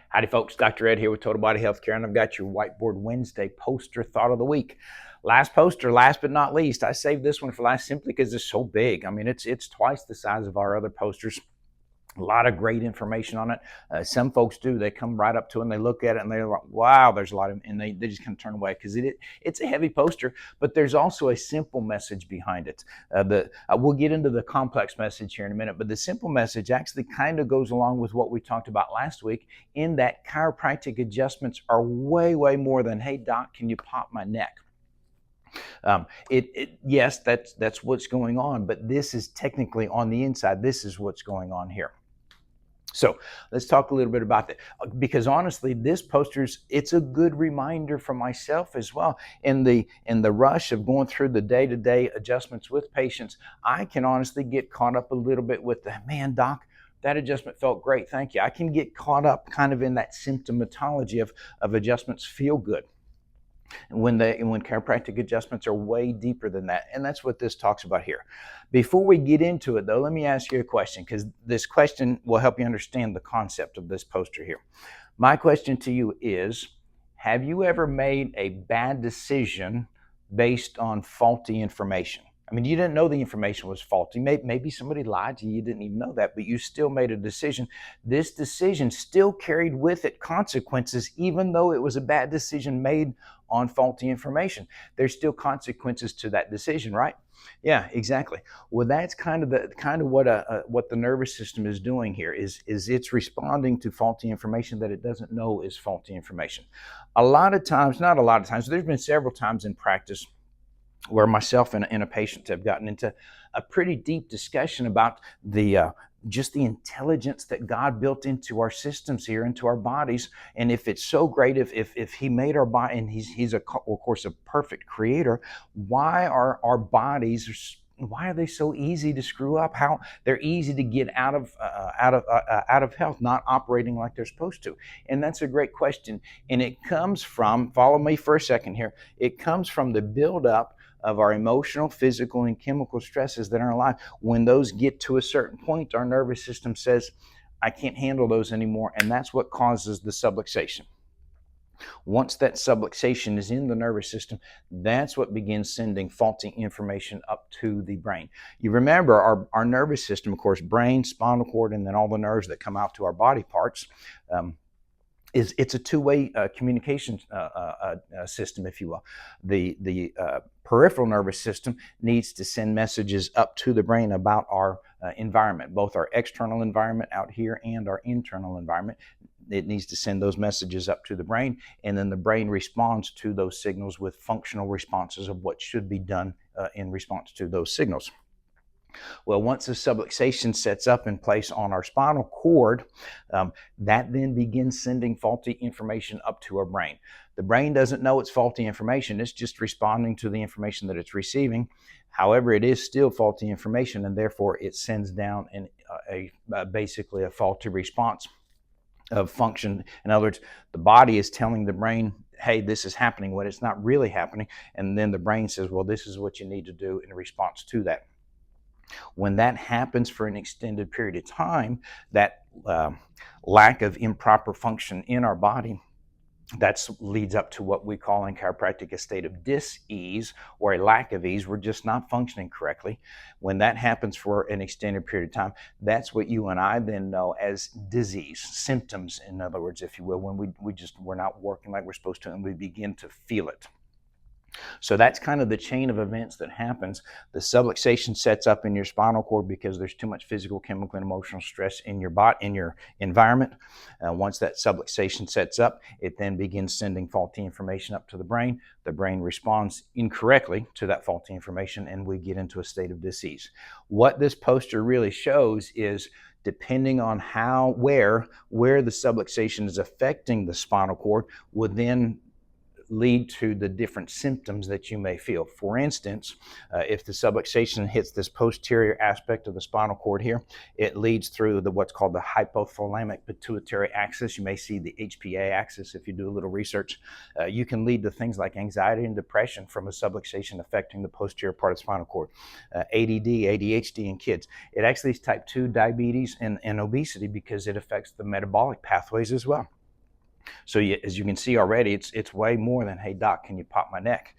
Howdy folks, Dr. Ed here with Total Body Healthcare, and I've got your Whiteboard Wednesday poster thought of the week. Last poster, last but not least. I saved this one for last simply because it's so big. I mean, it's twice the size of our other posters. A lot of great information on it. Some folks they come right up to it and they look at it and they're like, wow, there's a lot of, and they just kind of turn away because it's a heavy poster, but there's also a simple message behind it. We'll get into the complex message here in a minute, but the simple message actually kind of goes along with what we talked about last week, in that chiropractic adjustments are way, way more than, hey doc, can you pop my neck? Yes, that's what's going on, but this is technically on the inside. This is what's going on here. So let's talk a little bit about that, because honestly, this it's a good reminder for myself as well. In the rush of going through the day-to-day adjustments with patients, I can honestly get caught up a little bit with the, man, doc, that adjustment felt great, thank you. I can get caught up kind of in that symptomatology of adjustments feel good, when chiropractic adjustments are way deeper than that. And that's what this talks about here. Before we get into it though, let me ask you a question, because this question will help you understand the concept of this poster here. My question to you is, have you ever made a bad decision based on faulty information? I mean, you didn't know the information was faulty. Maybe somebody lied to you. You didn't even know that, but you still made a decision. This decision still carried with it consequences, even though it was a bad decision made on faulty information. There's still consequences to that decision, right? Yeah, exactly. Well, that's kind of what the nervous system is doing here. Is it's responding to faulty information that it doesn't know is faulty information. A lot of times, not a lot of times, there's been several times in practice where myself and a patient have gotten into a pretty deep discussion about just the intelligence that God built into our systems here, into our bodies. And if it's so great, if he made our body, and he's of course a perfect creator, why are our bodies, why are they so easy to screw up? How they're easy to get out of health, not operating like they're supposed to? And that's a great question. And it comes from, follow me for a second here, it comes from the buildup of our emotional, physical, and chemical stresses that are in our life. When those get to a certain point, our nervous system says, I can't handle those anymore, and that's what causes the subluxation. Once that subluxation is in the nervous system, that's what begins sending faulty information up to the brain. You remember our nervous system, of course, brain, spinal cord, and then all the nerves that come out to our body parts, it's a two-way communication system, if you will. The peripheral nervous system needs to send messages up to the brain about our environment, both our external environment out here and our internal environment. It needs to send those messages up to the brain, and then the brain responds to those signals with functional responses of what should be done in response to those signals. Well, once the subluxation sets up in place on our spinal cord, that then begins sending faulty information up to our brain. The brain doesn't know it's faulty information. It's just responding to the information that it's receiving. However, it is still faulty information, and therefore it sends down basically a faulty response of function. In other words, the body is telling the brain, hey, this is happening when it's not really happening. And then the brain says, well, this is what you need to do in response to that. When that happens for an extended period of time, that lack of improper function in our body, that leads up to what we call in chiropractic a state of dis-ease, or a lack of ease. We're just not functioning correctly. When that happens for an extended period of time, that's what you and I then know as disease, symptoms, in other words, if you will, when we're not working like we're supposed to, and we begin to feel it. So that's kind of the chain of events that happens. The subluxation sets up in your spinal cord because there's too much physical, chemical, and emotional stress in your body, in your environment. Once that subluxation sets up, it then begins sending faulty information up to the brain. The brain responds incorrectly to that faulty information, and we get into a state of disease. What this poster really shows is, depending on where the subluxation is affecting the spinal cord, would then lead to the different symptoms that you may feel. For instance, if the subluxation hits this posterior aspect of the spinal cord here, it leads through what's called the hypothalamic pituitary axis. You may see the HPA axis if you do a little research. You can lead to things like anxiety and depression from a subluxation affecting the posterior part of the spinal cord. ADD, ADHD in kids. It actually is type 2 diabetes and obesity because it affects the metabolic pathways as well. So as you can see already, it's way more than, hey doc, can you pop my neck?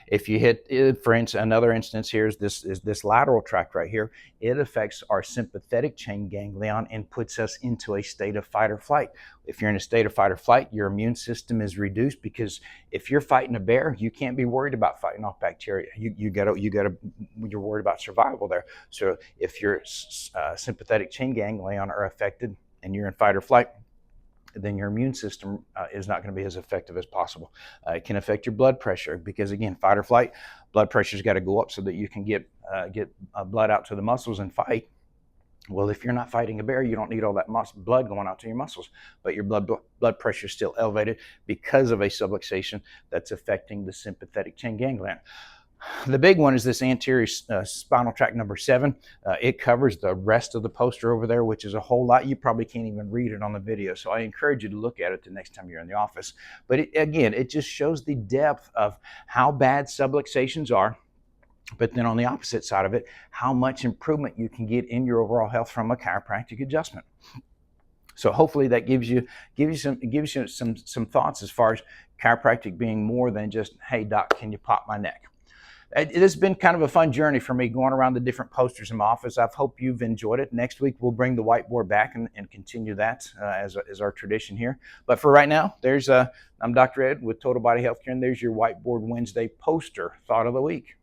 If you hit, for instance, another instance here is this lateral tract right here. It affects our sympathetic chain ganglion and puts us into a state of fight or flight. If you're in a state of fight or flight, your immune system is reduced, because if you're fighting a bear, you can't be worried about fighting off bacteria. You're worried about survival there. So if your sympathetic chain ganglion are affected and you're in fight or flight, then your immune system is not going to be as effective as possible. It can affect your blood pressure, because again, fight or flight, blood pressure's got to go up so that you can get blood out to the muscles and fight. Well, if you're not fighting a bear, you don't need all that blood going out to your muscles, but your blood pressure is still elevated because of a subluxation that's affecting the sympathetic chain ganglion. The big one is this anterior spinal tract number 7. It covers the rest of the poster over there, which is a whole lot. You probably can't even read it on the video, so I encourage you to look at it the next time you're in the office. But again, it just shows the depth of how bad subluxations are, but then on the opposite side of it, how much improvement you can get in your overall health from a chiropractic adjustment. So hopefully that gives you some thoughts as far as chiropractic being more than just, hey doc, can you pop my neck? It has been kind of a fun journey for me going around the different posters in my office. I hope you've enjoyed it. Next week, we'll bring the whiteboard back and continue that as our tradition here. But for right now, I'm Dr. Ed with Total Body Healthcare, and there's your Whiteboard Wednesday poster thought of the week.